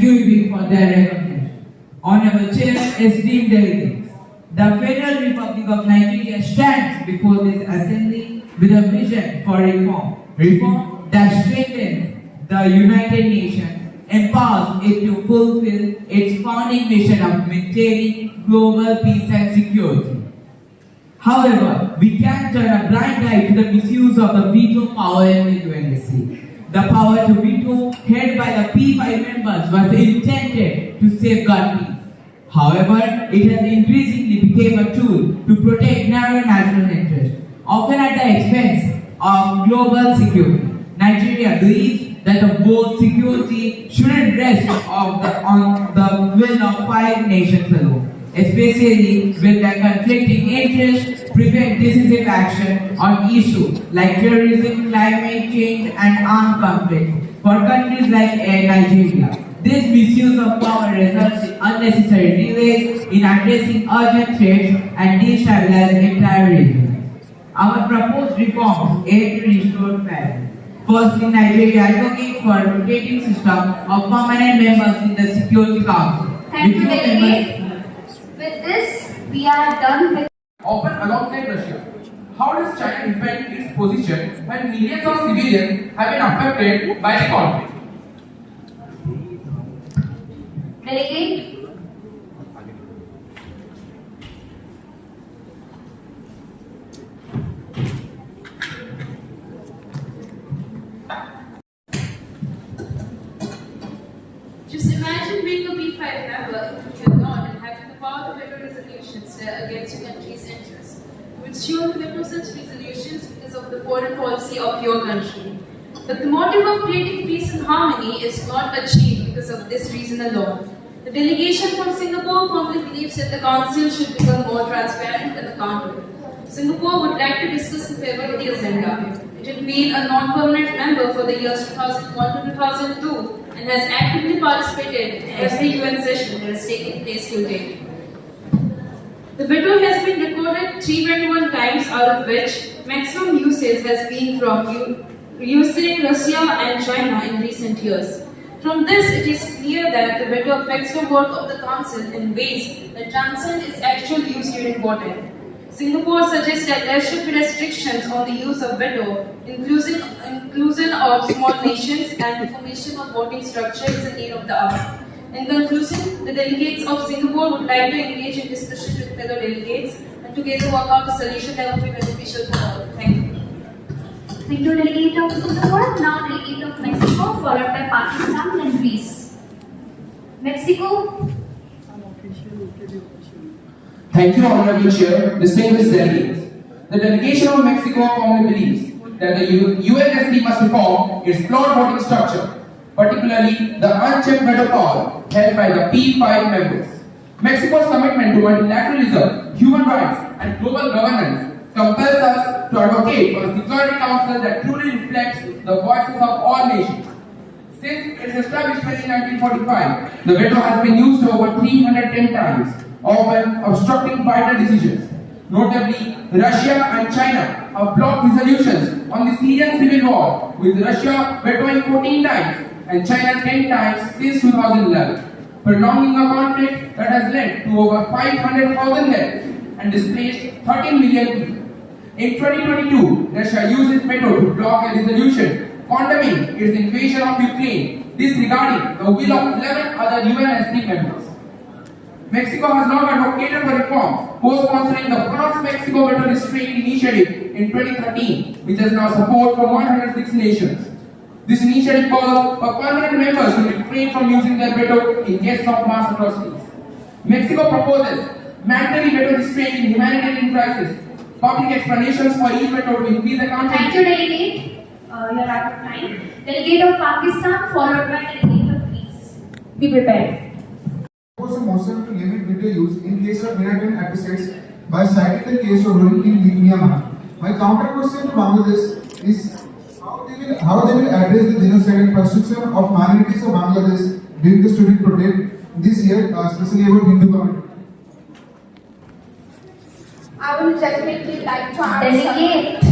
QEB for their recognition. Honorable Chair, esteemed delegates, the Federal Republic of Nigeria stands before this assembly with a vision for reform that strengthens the United Nations, empowers it to fulfill its founding mission of maintaining global peace and security. However, we can't turn a blind eye to the misuse of the veto power in the UNSC. The power to veto, held by the P5 members, was intended to safeguard peace. However, it has increasingly become a tool to protect narrow national interests, often at the expense of global security. Nigeria believes that the world security shouldn't rest on the will of 5 nations alone, especially when their conflicting interests prevent decisive action on issues like terrorism, climate change, and armed conflict for countries like Nigeria. This misuse of power results in unnecessary delays in addressing urgent threats and destabilizing entire regions. Our proposed reforms aim to restore fairness. Firstly, Nigeria advocates for a rotating system of permanent members in the Security Council. Thank you, Delegate. With this, we are done with often alongside Russia. How does China defend its position when millions of civilians have been affected by the conflict? Delegate. Just imagine being a P5 member if you're not and having the power to veto resolutions against your country's interests. It's sure to veto such resolutions because of the foreign policy of your country. But the motive of creating peace and harmony is not achieved because of this reason alone. The delegation from Singapore firmly believes that the Council should become more transparent and accountable. Singapore would like to discuss in favor of the agenda. It had been a non-permanent member for the years 2001 to 2002 and has actively participated in every UN session that has taken place till date. The veto has been recorded 321 times, out of which maximum usage has been from USA, Russia and China in recent years. From this, it is clear that the veto affects the work of the Council in ways that transcend its actual use during wartime. Singapore suggests that there should be restrictions on the use of veto, inclusion of small nations, and information on voting structure is a need of the hour. In conclusion, the delegates of Singapore would like to engage in discussion with fellow delegates and together work out a solution that will be beneficial for all. Thank you. Thank you, Delegate of Singapore. Now, Delegate of Mexico, followed by Pakistan and Greece. Mexico. Thank you, Honorable Chair, distinguished delegates. The delegation of Mexico firmly believes that the UNSC must reform its flawed voting structure, particularly the unchecked veto power held by the P5 members. Mexico's commitment to multilateralism, human rights, and global governance compels us to advocate for a Security Council that truly reflects the voices of all nations. Since its establishment in 1945, the veto has been used over 310 times, often obstructing vital decisions. Notably, Russia and China have blocked resolutions on the Syrian civil war, with Russia vetoing 14 times and China 10 times since 2011, prolonging a conflict that has led to over 500,000 deaths and displaced 13 million people. In 2022, Russia used its veto to block a resolution condemning its invasion of Ukraine, disregarding the will of 11 other UNSC members. Mexico has long advocated for reform, co-sponsoring the France-Mexico Veto Restraint Initiative in 2013, which has now support from 106 nations. This initiative calls for permanent members to refrain from using their veto in case of mass atrocities. Mexico proposes mandatory veto restraint in humanitarian crisis, public explanations for each veto to increase accountability. Thank you, Delegate. You're out of time. Delegate of Pakistan, followed by Delegate of Greece. Be prepared. Propose a motion to limit video use in case of inadvertent episodes by citing the case of Rohingya Myanmar. My counter question to Bangladesh is how they will address the genocide and persecution of minorities of Bangladesh during the student protest this year, especially about Hindu community. I would definitely like to answer. Delegate.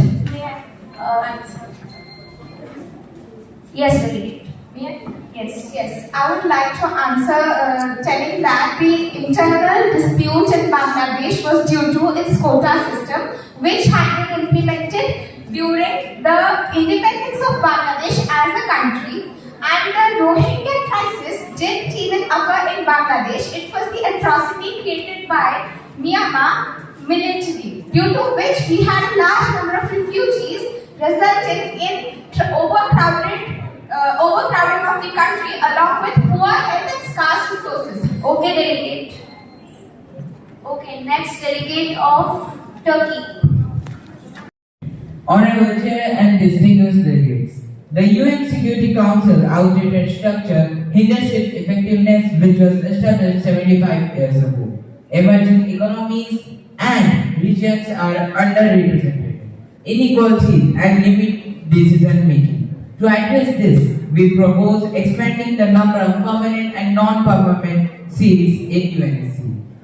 Yes, Delegate. Yes. Yes, I would like to answer telling that the internal dispute in Bangladesh was due to its quota system, which had been implemented during the independence of Bangladesh as a country. And the Rohingya crisis didn't even occur in Bangladesh. It was the atrocity created by Myanmar military, due to which we had a large number of refugees, resulting in overcrowding of the country along with poor health and scarce resources. Okay, delegate. Okay, next delegate of Turkey. Honorable Chair and distinguished delegates, the UN Security Council outdated structure hinders its effectiveness, which was established 75 years ago. Emerging economies and regions are underrepresented, inequalities and limit decision making. To address this, we propose expanding the number of permanent and non-permanent seats in UNSC,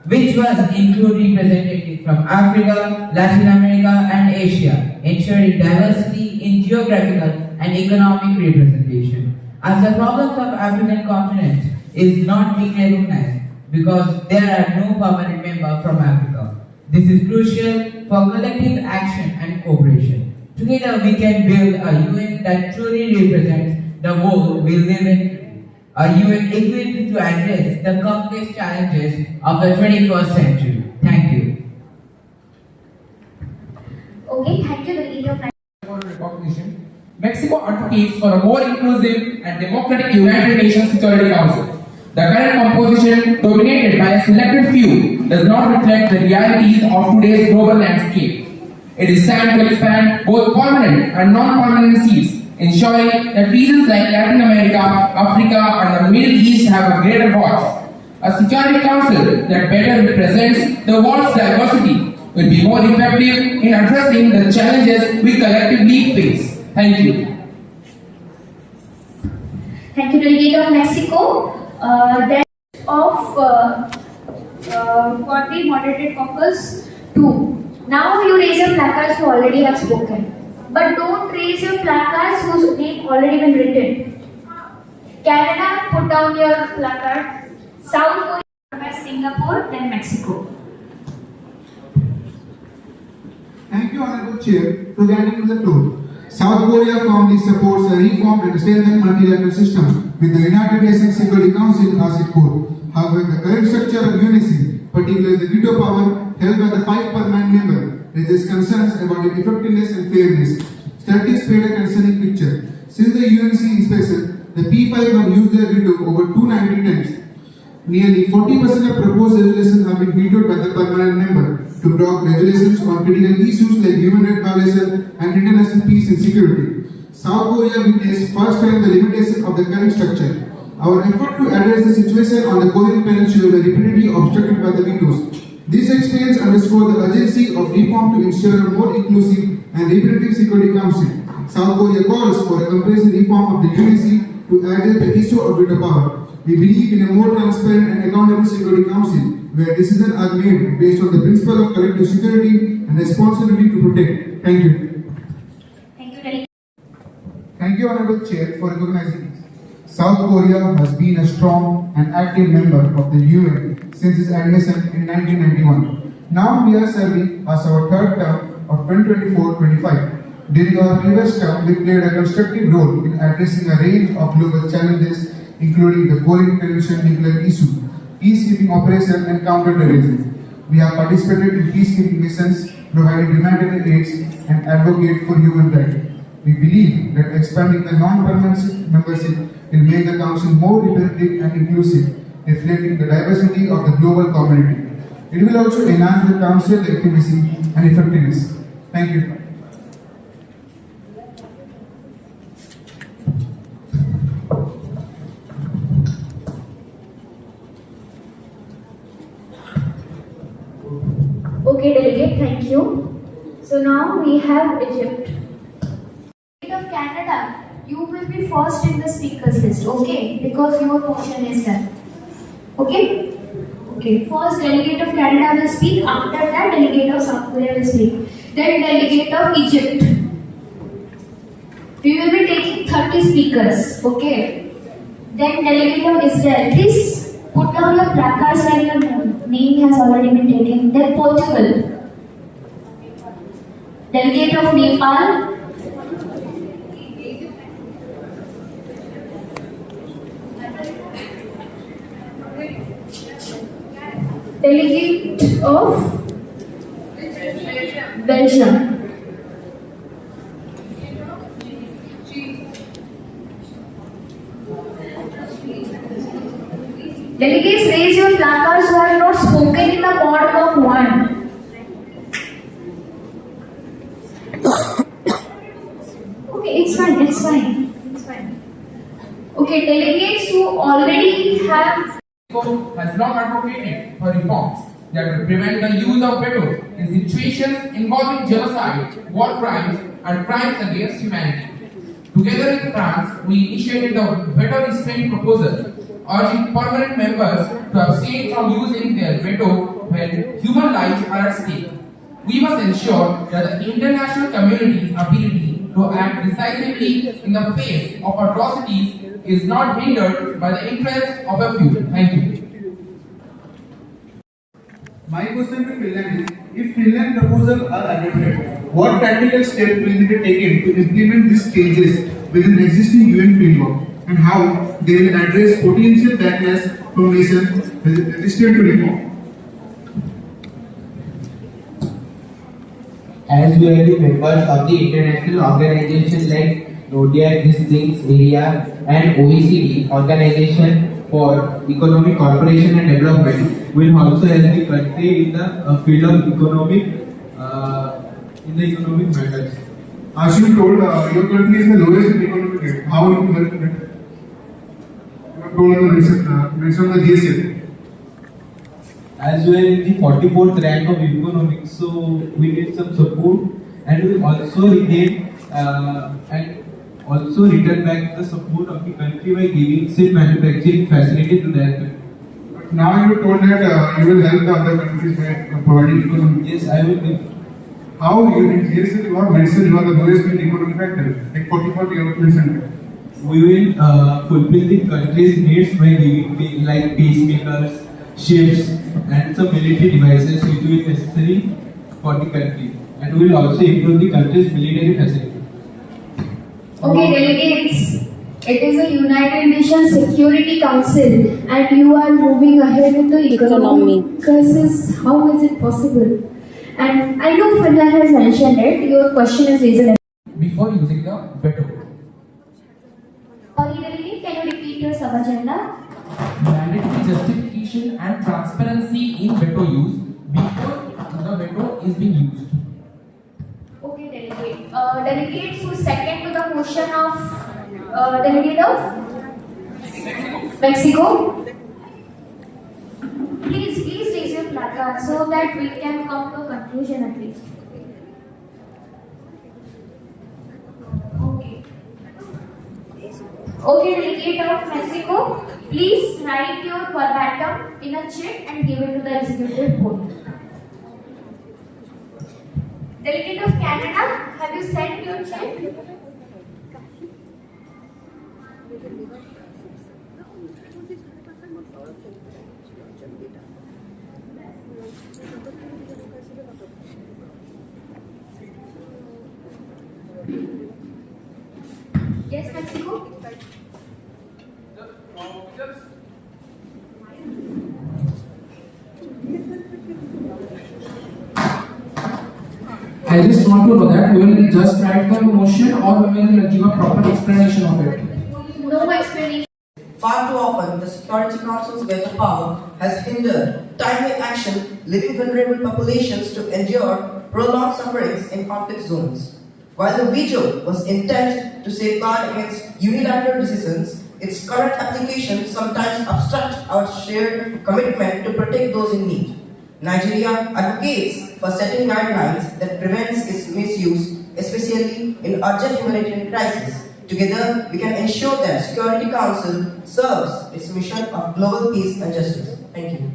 which was include representatives from Africa, Latin America and Asia, ensuring diversity in geographical and economic representation. As the problems of African continent is not being recognized because there are no permanent members from Africa. This is crucial for collective action and cooperation. Together we can build a UN that truly represents the world we live in, a UN equipped to address the complex challenges of the 21st century. Thank you. Okay, thank you, delegate of For recognition, Mexico advocates for a more inclusive and democratic United Nations Security Council. The current composition, dominated by a selected few, does not reflect the realities of today's global landscape. It is time to expand both permanent and non-permanent seats, ensuring that regions like Latin America, Africa, and the Middle East have a greater voice. A Security Council that better represents the world's diversity will be more effective in addressing the challenges we collectively face. Thank you. Thank you, delegate of Mexico. Then of Quadri moderated caucus 2. Now you raise your placards who already have spoken. But don't raise your placards whose name already been written. Canada, put down your placard. South Korea, Singapore, then Mexico. Thank you, Honorable Chair, to granting the floor. South Korea firmly supports a reformed and strengthened multilateral system with the United Nations Security Council as its core. However, the current structure of UNSC, particularly the veto power held by the 5 permanent members, raises concerns about its effectiveness and fairness. Statistics paint a concerning picture. Since the UNSC inspection, the P5 have used their veto over 290 times. Nearly 40% of proposed resolutions have been vetoed by the permanent member to block resolutions on critical issues like human rights violation and international peace and security. South Korea witnessed first time the limitation of the current structure. Our effort to address the situation on the Korean Peninsula were repeatedly obstructed by the vetoes. This experience underscores the urgency of reform to ensure a more inclusive and representative Security Council. South Korea calls for a comprehensive reform of the UNSC to address the issue of veto power. We believe in a more transparent and accountable Security Council where decisions are made based on the principle of collective security and responsibility to protect. Thank you. Thank you, delegate. Thank you, Honorable Chair, for recognizing this. South Korea has been a strong and active member of the UN since its admission in 1991. Now we are serving as our third term of 2024-25. During our previous term, we played a constructive role in addressing a range of global challenges, including the Korean Peninsula nuclear issue, peacekeeping operation and counterterrorism. We have participated in peacekeeping missions, provided humanitarian aids, and advocate for human rights. We believe that expanding the non-permanent membership will make the Council more representative and inclusive, reflecting the diversity of the global community. It will also enhance the Council's efficacy and effectiveness. Thank you. Okay, delegate, thank you. So now we have Egypt. Of Canada, you will be first in the speakers list, okay? Because your motion is done. Okay? Okay. First, delegate of Canada will speak. After that, delegate of South Korea will speak. Then, delegate of Egypt. We will be taking 30 speakers, okay? Then delegate of Israel, please put down your placards where your name has already been taken. Then Portugal. Delegate of Nepal. Delegate of Belgium. Delegates, raise your placards who have not spoken in the mode of one. Okay, it's fine, it's fine. It's fine. Okay, delegates who already have has long advocated for reforms that will prevent the use of veto in situations involving genocide, war crimes, and crimes against humanity. Together with France, we initiated the veto restraint proposal, urging permanent members to abstain from using their veto when human lives are at stake. We must ensure that the international community's ability to act decisively in the face of atrocities is not hindered by the interests of a few. Thank you. My question to Finland is, if Finland proposals are adopted, what practical steps will be taken to implement these changes within the existing UN framework, and how they will address potential backlash from nations resistant to reform? As we are the members of the international organizations like NODIAC, this things area, and OECD, Organization for Economic Cooperation and Development, will also help the country in the field of economic matters. As you told, your country is the lowest in economic rate. How will you help it? You have told mentioned the GSM. As we are in the 44th rank of economics, so we need some support, and we also retain and also return back the support of the country by giving safe manufacturing facility to their country. But now you told that you will help the other countries by providing economic. Yes, I will give. How you in GSM you have mentioned you are the lowest in economic factor, like 44 you have mentioned. We will fulfill the country's needs by giving like pacemakers, ships, and some military devices which will be necessary for the country, and we will also improve the country's military facility. Okay, delegates. It is a United Nations Security Council, and you are moving ahead with the economic crisis. How is it possible? And I know Finland has mentioned it. Your question is reasonable. Before using the veto, Sorry, delegate. Can you repeat your sub agenda? mandatory justification and transparency in veto use before the veto is being used. Okay, delegate. Delegates who second to the motion of delegate of Mexico. Please raise your placard so that we can come to a conclusion at least. Okay. Okay, delegate of Mexico, please write your verbatim in a check and give it to the executive board. Delegate of Canada, have you sent your check? Yes, Mexico? I just want to know that we will just write the motion or we will give a proper explanation of it. No explanation. Far too often, the Security Council's veto power has hindered timely action, leaving vulnerable populations to endure prolonged sufferings in conflict zones. While the veto was intended to safeguard against unilateral decisions, its current application sometimes obstructs our shared commitment to protect those in need. Nigeria advocates for setting guidelines that prevents its misuse, especially in urgent humanitarian crises. Together, we can ensure that Security Council serves its mission of global peace and justice. Thank you.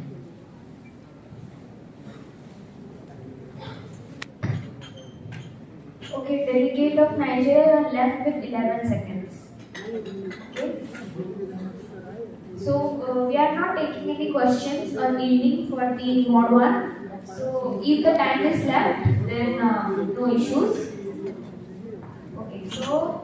Okay, delegate of Nigeria, you are left with 11 seconds. Okay. So we are not taking any questions or evening for the mod 1. So if the time is left, then no issues. Okay, so